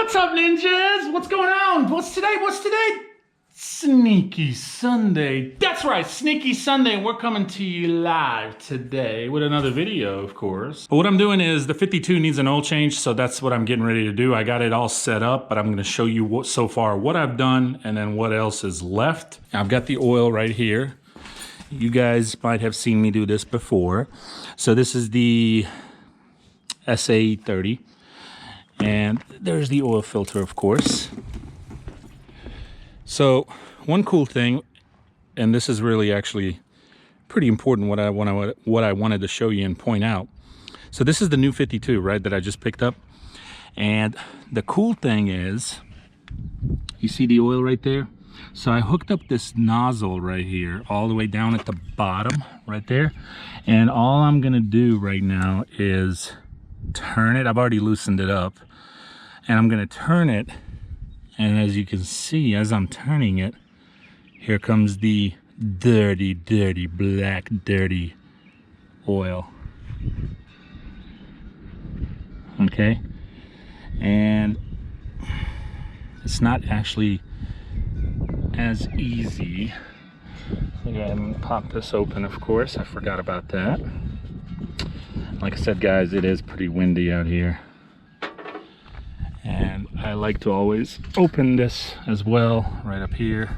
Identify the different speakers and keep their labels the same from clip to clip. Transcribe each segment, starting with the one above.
Speaker 1: What's up, ninjas? What's going on? What's today? Sneaky Sunday. That's right, Sneaky Sunday. We're coming to you live today with another video, of course. But what I'm doing is the 52 needs an oil change, so that's what I'm getting ready to do. I got it all set up, but I'm going to show you what I've done and then what else is left. I've got the oil right here. You guys might have seen me do this before. So this is the SA30. And there's the oil filter, of course. So one cool thing, and this is really actually pretty important, what I wanted to show you and point out. So this is the new 52, right, that I just picked up. And the cool thing is, you see the oil right there? So I hooked up this nozzle right here, all the way down at the bottom, right there. And all I'm gonna do right now is turn it. I've already loosened it up. And I'm gonna turn it, and as you can see, as I'm turning it, here comes the dirty, black, dirty oil. Okay? And it's not actually as easy. I'll go ahead and pop this open, of course. I forgot about that. Like I said, guys, it is pretty windy out here. And I like to always open this as well, right up here.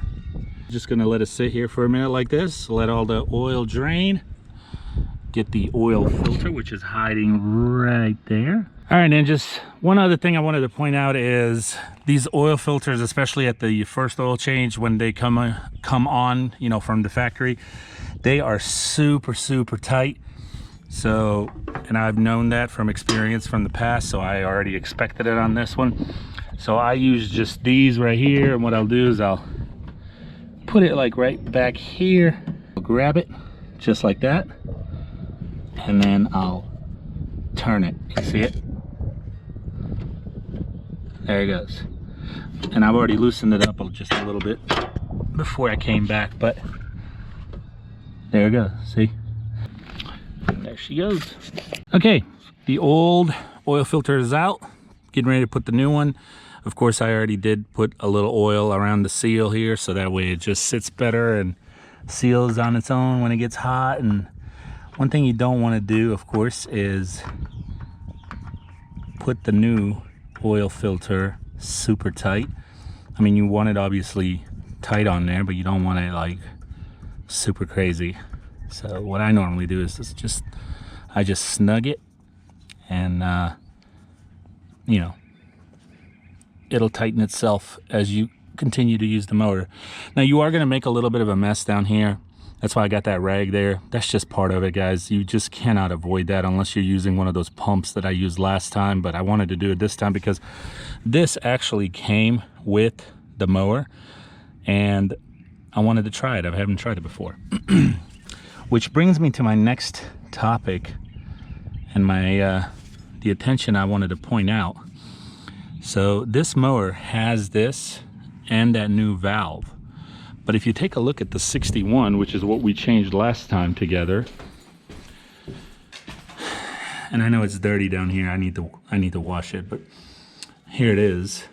Speaker 1: Just gonna let it sit here for a minute like this, let all the oil drain. Get the oil filter, which is hiding right there. All right, and just one other thing I wanted to point out is these oil filters, especially at the first oil change, when they come on, you know, from the factory, they are super tight. So, and I've known that from experience from the past, so I already expected it on this one. So I use just these right here, and what I'll do is I'll put it like right back here. I'll grab it just like that, and then I'll turn it. You see it? There it goes. And I've already loosened it up just a little bit before I came back, but there it goes, see? And there she goes. Okay, the old oil filter is out. Getting ready to put the new one. Of course, I already did put a little oil around the seal here, so that way it just sits better and seals on its own when it gets hot. And one thing you don't want to do, of course, is put the new oil filter super tight. I mean, you want it obviously tight on there, but you don't want it like super crazy. So what I normally do is I just snug it, and you know, it'll tighten itself as you continue to use the motor. Now you are going to make a little bit of a mess down here. That's why I got that rag there. That's just part of it, guys. You just cannot avoid that unless you're using one of those pumps that I used last time, but I wanted to do it this time because this actually came with the mower and I wanted to try it. I haven't tried it before. Which brings me to my next topic and the attention I wanted to point out. So this mower has this and that new valve. But if you take a look at the 61, which is what we changed last time together, and I know it's dirty down here, I need to wash it, but here it is.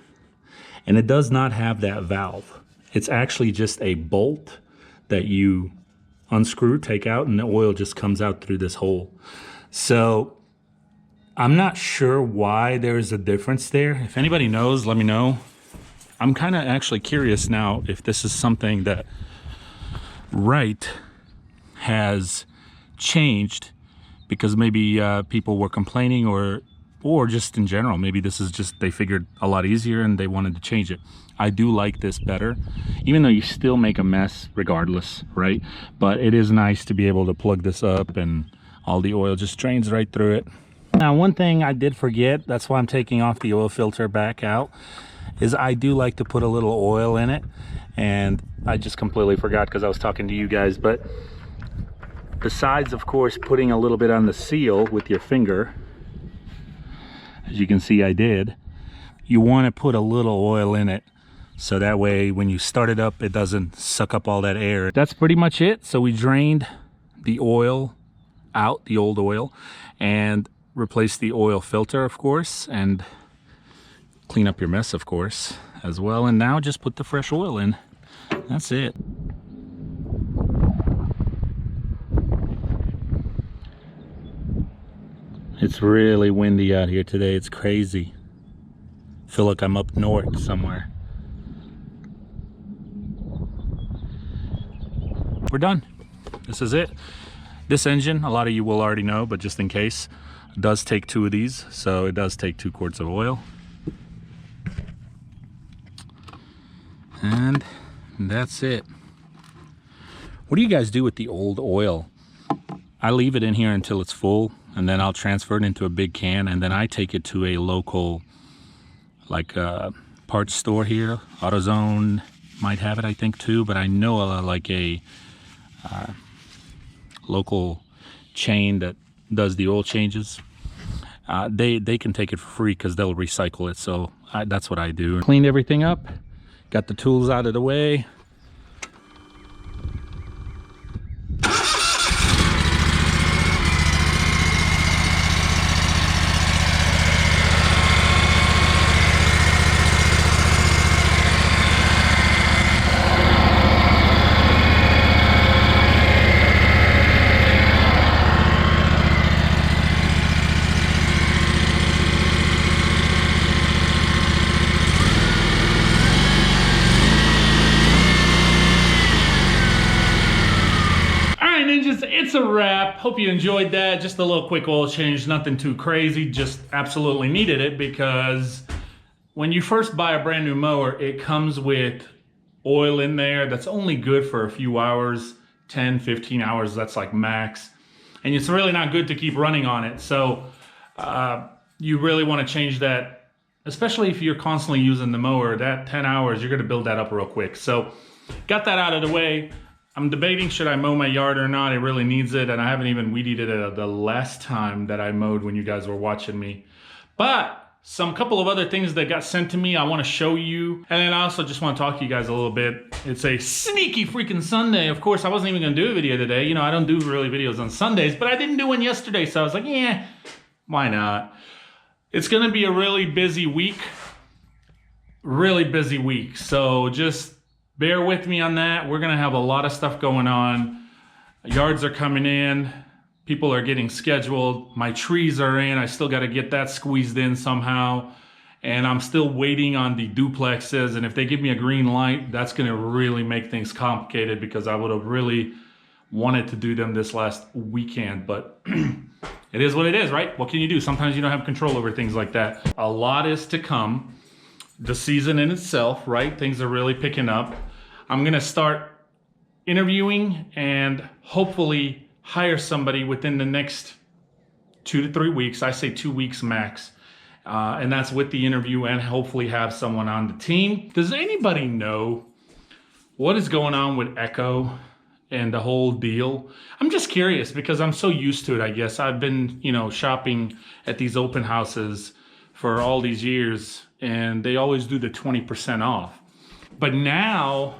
Speaker 1: And it does not have that valve. It's actually just a bolt that you unscrew, take out, and the oil just comes out through this hole. So I'm not sure why there's a difference there. If anybody knows, let me know. I'm kind of actually curious now if this is something that Wright has changed because maybe people were complaining, or just in general, maybe this is just they figured a lot easier and they wanted to change it. I do like this better, even though you still make a mess regardless, right? But it is nice to be able to plug this up and all the oil just drains right through it. Now, one thing I did forget, that's why I'm taking off the oil filter back out, is I do like to put a little oil in it, and I just completely forgot because I was talking to you guys. But besides, of course, putting a little bit on the seal with your finger, as you can see I did, you want to put a little oil in it so that way when you start it up, it doesn't suck up all that air. That's pretty much it. So we drained the oil out, the old oil, and replaced the oil filter, of course, and Clean up your mess, of course, as well. And now just put the fresh oil in. That's it. It's really windy out here today. It's crazy. I feel like I'm up north somewhere. We're done. This is it. This engine, a lot of you will already know, but just in case, does take 2 of these. So it does take 2 quarts of oil. And that's it. What do you guys do with the old oil? I leave it in here until it's full, and then I'll transfer it into a big can, and then I take it to a local, like parts store here. AutoZone might have it, I think, too, but I know like a local chain that does the oil changes. They can take it for free because they'll recycle it. So that's what I do. Cleaned everything up, got the tools out of the way. It's a wrap. Hope you enjoyed that. Just a little quick oil change, nothing too crazy, just absolutely needed it because when you first buy a brand new mower, it comes with oil in there that's only good for a few hours, 10, 15 hours, that's like max. And it's really not good to keep running on it. So you really want to change that, especially if you're constantly using the mower. That 10 hours, you're going to build that up real quick. So got that out of the way. I'm debating, should I mow my yard or not? It really needs it, and I haven't even weed eated it the last time that I mowed when you guys were watching me. But some couple of other things that got sent to me I want to show you, and then I also just want to talk to you guys a little bit. It's a sneaky freaking Sunday. Of course, I wasn't even going to do a video today. You know, I don't do really videos on Sundays, but I didn't do one yesterday, so I was like, yeah, why not? It's going to be a really busy week. Really busy week, so just bear with me on that. We're gonna have a lot of stuff going on. Yards are coming in. People are getting scheduled. My trees are in. I still gotta get that squeezed in somehow. And I'm still waiting on the duplexes. And if they give me a green light, that's gonna really make things complicated because I would have really wanted to do them this last weekend. But it is what it is, right? What can you do? Sometimes you don't have control over things like that. A lot is to come. The season in itself, right? Things are really picking up. I'm gonna start interviewing and hopefully hire somebody within the next 2 to 3 weeks. I say 2 weeks max. And that's with the interview and hopefully have someone on the team. Does anybody know what is going on with Echo and the whole deal? I'm just curious because I'm so used to it, I guess. I've been, you know, shopping at these open houses for all these years and they always do the 20% off. But now,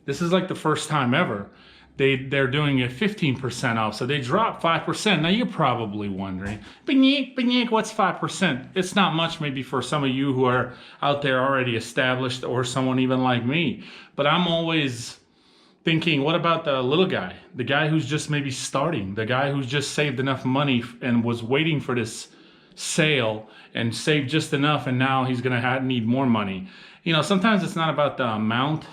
Speaker 1: this is like the first time ever. They're doing a 15% off, so they dropped 5%. Now you're probably wondering, Banyik, what's 5%? It's not much maybe for some of you who are out there already established or someone even like me. But I'm always thinking, what about the little guy? The guy who's just maybe starting, the guy who's just saved enough money and was waiting for this sale and saved just enough and now he's gonna need more money. You know, sometimes it's not about the amount,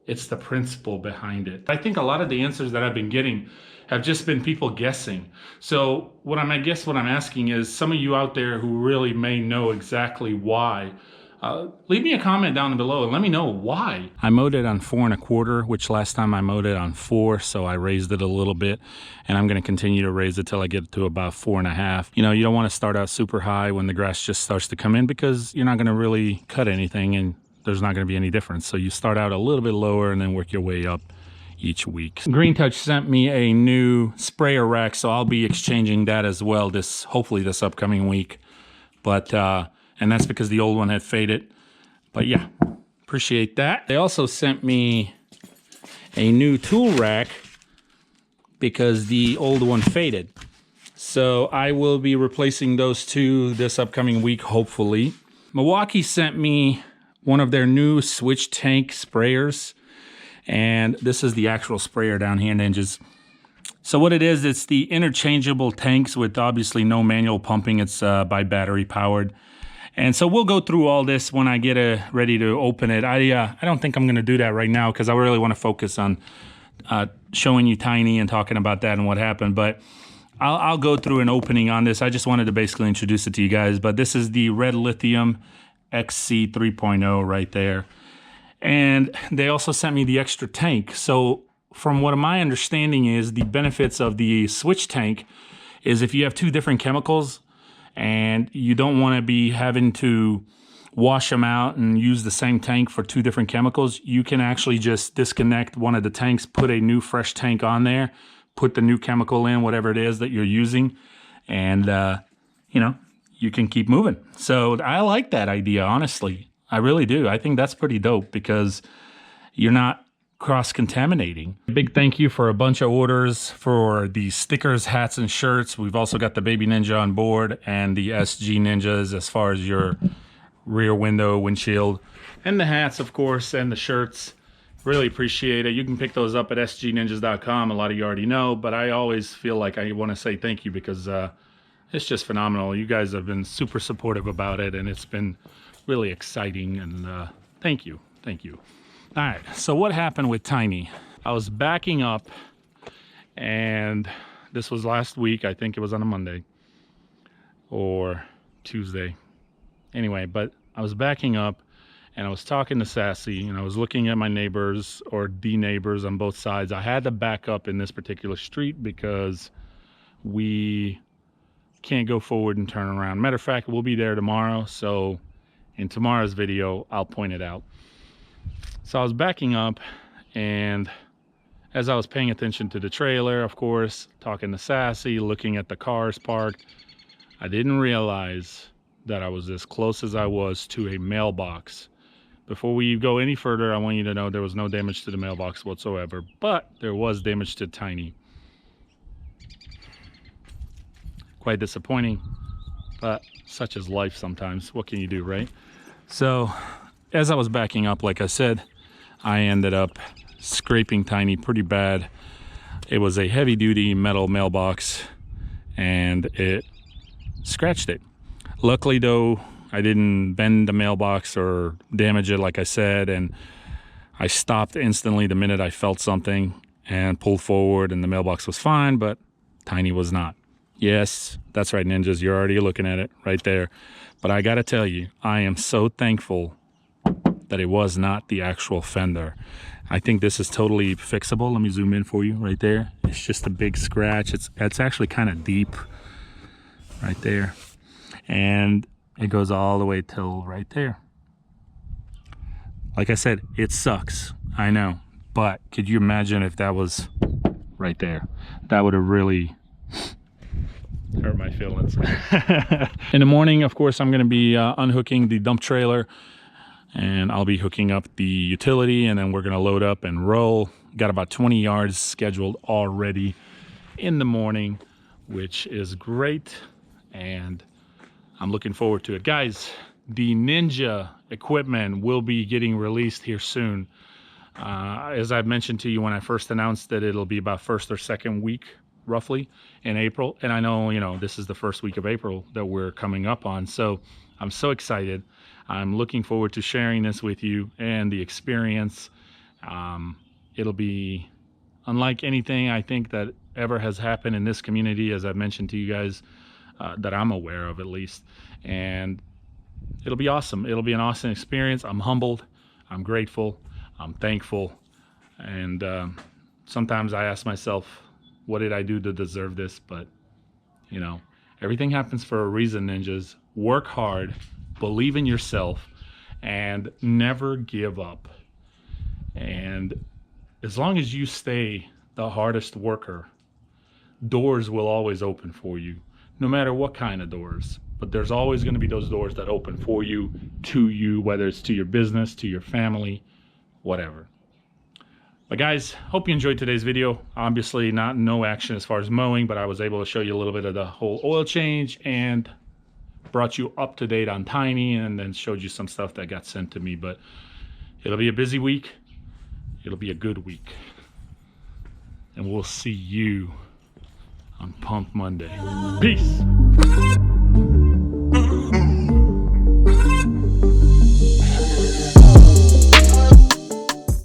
Speaker 1: it's the principle behind it. I think a lot of the answers that I've been getting have just been people guessing. So what I'm asking is, some of you out there who really may know exactly why, leave me a comment down below and let me know why. I mowed it on 4 1/4, which last time I mowed it on 4, so I raised it a little bit, and I'm gonna continue to raise it till I get to about 4 1/2. You know, you don't wanna start out super high when the grass just starts to come in because you're not gonna really cut anything and there's not gonna be any difference. So you start out a little bit lower and then work your way up each week. Green Touch sent me a new sprayer rack, so I'll be exchanging that as well hopefully this upcoming week. But and that's because the old one had faded. But yeah, appreciate that. They also sent me a new tool rack because the old one faded. So I will be replacing those two this upcoming week, hopefully. Milwaukee sent me one of their new switch tank sprayers. And this is the actual sprayer down here, Ninjas. So what it is, it's the interchangeable tanks with obviously no manual pumping. It's by battery powered. And so we'll go through all this when I get ready to open it. I don't think I'm going to do that right now because I really want to focus on showing you Tiny and talking about that and what happened. But I'll go through an opening on this. I just wanted to basically introduce it to you guys. But this is the Red Lithium XC 3.0 right there. And they also sent me the extra tank. So from what my understanding is, the benefits of the switch tank is if you have two different chemicals and you don't want to be having to wash them out and use the same tank for two different chemicals, you can actually just disconnect one of the tanks, put a new fresh tank on there, put the new chemical in, whatever it is that you're using, and, you know, you can keep moving. So I like that idea, honestly. I really do. I think that's pretty dope because you're not cross-contaminating. Big thank you for a bunch of orders for the stickers, hats, and shirts. We've also got the Baby Ninja on board and the sgninjas as far as your rear window, windshield, and the hats, of course, and the shirts. Really appreciate it. You can pick those up at sgninjas.com. A lot of you already know, but I always feel like I want to say thank you because it's just phenomenal. You guys have been super supportive about it, and it's been really exciting, and thank you. All right, so what happened with Tiny? I was backing up, and this was last week. I think it was on a Monday or Tuesday. Anyway, but I was backing up, and I was talking to Sassy, and I was looking at my neighbors, or the neighbors on both sides. I had to back up in this particular street because we can't go forward and turn around. Matter of fact, we'll be there tomorrow, so in tomorrow's video, I'll point it out. So I was backing up, and as I was paying attention to the trailer, of course, talking to Sassy, looking at the cars parked, I didn't realize that I was as close as I was to a mailbox. Before we go any further, I want you to know there was no damage to the mailbox whatsoever, but there was damage to Tiny. Quite disappointing, but such is life sometimes. What can you do, right? So as I was backing up, like I said, I ended up scraping Tiny pretty bad. It was a heavy-duty metal mailbox, and it scratched it. Luckily, though, I didn't bend the mailbox or damage it, like I said, and I stopped instantly the minute I felt something and pulled forward, and the mailbox was fine, but Tiny was not. Yes, that's right, Ninjas. You're already looking at it right there. But I gotta tell you, I am so thankful that it was not the actual fender. I think this is totally fixable. Let me zoom in for you right there. It's just a big scratch. It's actually kind of deep right there. And it goes all the way till right there. Like I said, it sucks. I know. But could you imagine if that was right there? That would have really hurt my feelings. In the morning, of course, I'm going to be unhooking the dump trailer, and I'll be hooking up the utility, and then we're going to load up and roll. Got about 20 yards scheduled already in the morning, which is great, and I'm looking forward to it. Guys, the Ninja equipment will be getting released here soon. As I mentioned to you when I first announced that it'll be about first or second week roughly in April, and I know, you know, this is the first week of April that we're coming up on, so I'm so excited. I'm looking forward to sharing this with you and the experience. It'll be unlike anything I think that ever has happened in this community, as I've mentioned to you guys, that I'm aware of at least, and it'll be awesome. It'll be an awesome experience. I'm humbled, I'm grateful, I'm thankful, and sometimes I ask myself, what did I do to deserve this? But, you know, everything happens for a reason, Ninjas. Work hard, believe in yourself, and never give up. And as long as you stay the hardest worker, doors will always open for you, no matter what kind of doors. But there's always going to be those doors that open for you, to you, whether it's to your business, to your family, whatever. But guys, hope you enjoyed today's video. Obviously no action as far as mowing, but I was able to show you a little bit of the whole oil change and brought you up to date on Tiny, and then showed you some stuff that got sent to me. But it'll be a busy week. It'll be a good week. And we'll see you on Pump Monday. Peace.